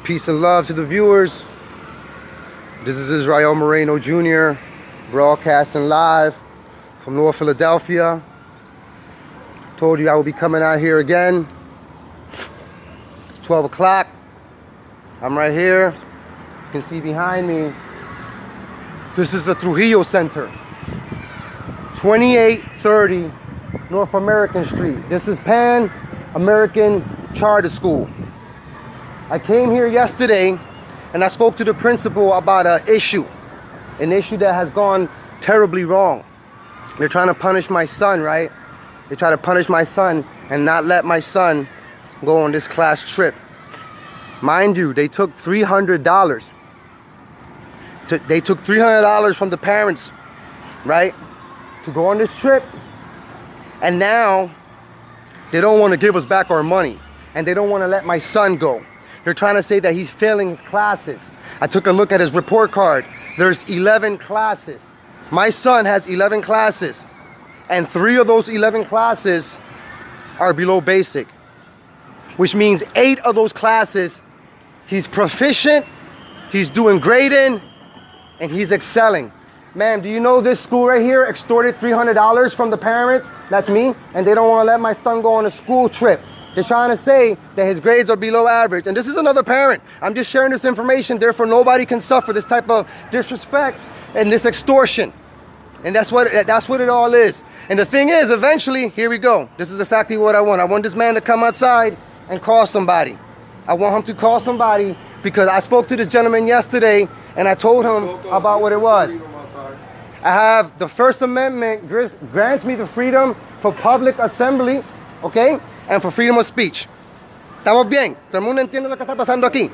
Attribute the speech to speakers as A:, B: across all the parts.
A: Peace and love to the viewers. This is Israel Moreno Jr. broadcasting live from North Philadelphia. Told you I will be coming out here again. It's 12 o'clock. I'm right here. You can see behind me. This is the Trujillo Center. 2830 North American Street. This is Pan American Charter School. I came here yesterday and I spoke to the principal about an issue that has gone terribly wrong. They're trying to punish my son, right? They try to punish my son and not let my son go on this class trip. Mind you, they took $300. They took $300 from the parents, right, to go on this trip. And now they don't want to give us back our money, and they don't want to let my son go. They're trying to say that he's failing his classes. I took a look at his report card. There's 11 classes. My son has 11 classes, and 3 of those 11 classes are below basic, which means 8 of those classes he's proficient, he's doing great in, and he's excelling. Ma'am, do you know this school right here extorted $300 from the parents? That's me. And they don't want to let my son go on a school trip. They're trying to say that his grades are below average. And this is another parent. I'm just sharing this information. Therefore, nobody can suffer this type of disrespect and this extortion. And that's what it all is. And the thing is, eventually, here we go. This is exactly what I want. I want this man to come outside and call somebody. I want him to call somebody because I spoke to this gentleman yesterday and I told him about what it was. I have the First Amendment grants me the freedom for public assembly, okay? And for freedom of speech. Estamos bien. Todo el mundo entiende lo que está pasando aquí.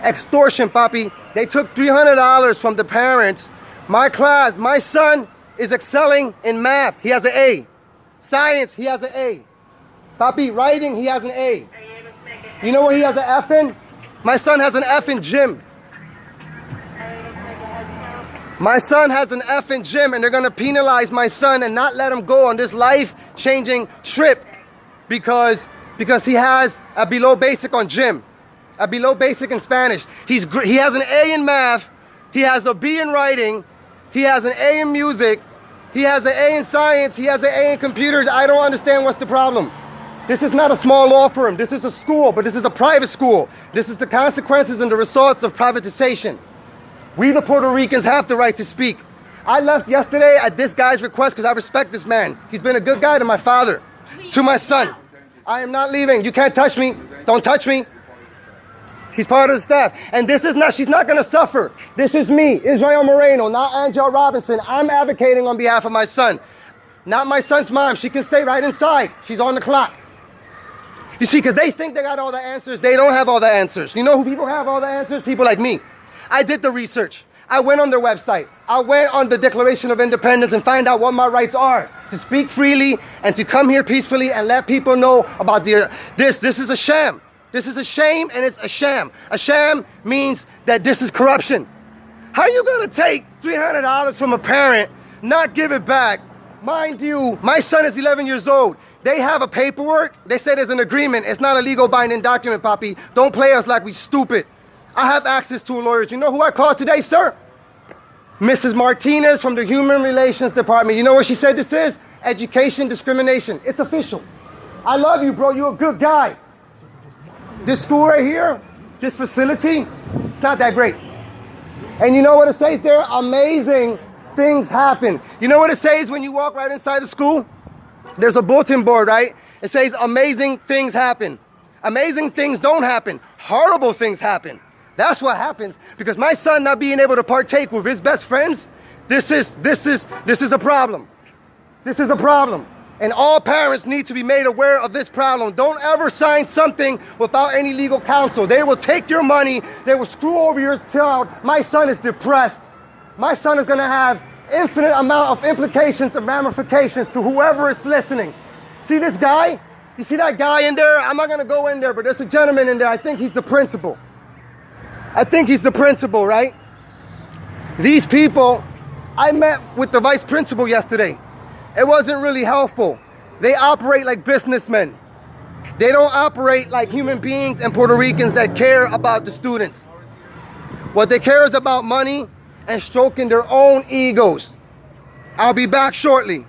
A: Extortion, papi. They took $300 from the parents. My class, my son is excelling in math. He has an A. Science, he has an A. Papi, writing, he has an A. You know what he has an F in? My son has an F in gym. My son has an F in gym, and they're going to penalize my son and not let him go on this life-changing trip because he has a below basic on gym, a below basic in Spanish. He has an A in math, he has a B in writing, he has an A in music, he has an A in science, he has an A in computers. I don't understand what's the problem. This is not a small law firm. This is a school, but this is a private school. This is the consequences and the results of privatization. We, the Puerto Ricans, have the right to speak. I left yesterday at this guy's request because I respect this man. He's been a good guy to my father, to my son. I am not leaving. You can't touch me. Don't touch me. She's part of the staff. And she's not going to suffer. This is me, Israel Moreno, not Angel Robinson. I'm advocating on behalf of my son. Not my son's mom. She can stay right inside. She's on the clock. You see, because they think they got all the answers. They don't have all the answers. You know who people have all the answers? People like me. I did the research. I went on their website. I went on the Declaration of Independence and find out what my rights are. To speak freely and to come here peacefully and let people know about this. This is a sham. This is a shame and it's a sham. A sham means that this is corruption. How are you gonna take $300 from a parent, not give it back? Mind you, my son is 11 years old. They have a paperwork. They say there's an agreement. It's not a legal binding document, papi. Don't play us like we stupid. I have access to a lawyer. You know who I called today, sir? Mrs. Martinez from the Human Relations Department. You know what she said this is? Education discrimination. It's official. I love you, bro. You're a good guy. This school right here, this facility, it's not that great. And you know what it says there? Amazing things happen. You know what it says when you walk right inside the school? There's a bulletin board, right? It says amazing things happen. Amazing things don't happen. Horrible things happen. That's what happens because my son not being able to partake with his best friends, this is a problem. This is a problem. And all parents need to be made aware of this problem. Don't ever sign something without any legal counsel. They will take your money. They will screw over your child. My son is depressed. My son is going to have infinite amount of implications and ramifications to whoever is listening. See this guy? You see that guy in there? I'm not going to go in there, but there's a gentleman in there. I think he's the principal. I think he's the principal, right? These people, I met with the vice principal yesterday. It wasn't really helpful. They operate like businessmen. They don't operate like human beings and Puerto Ricans that care about the students. What they care is about money and stroking their own egos. I'll be back shortly.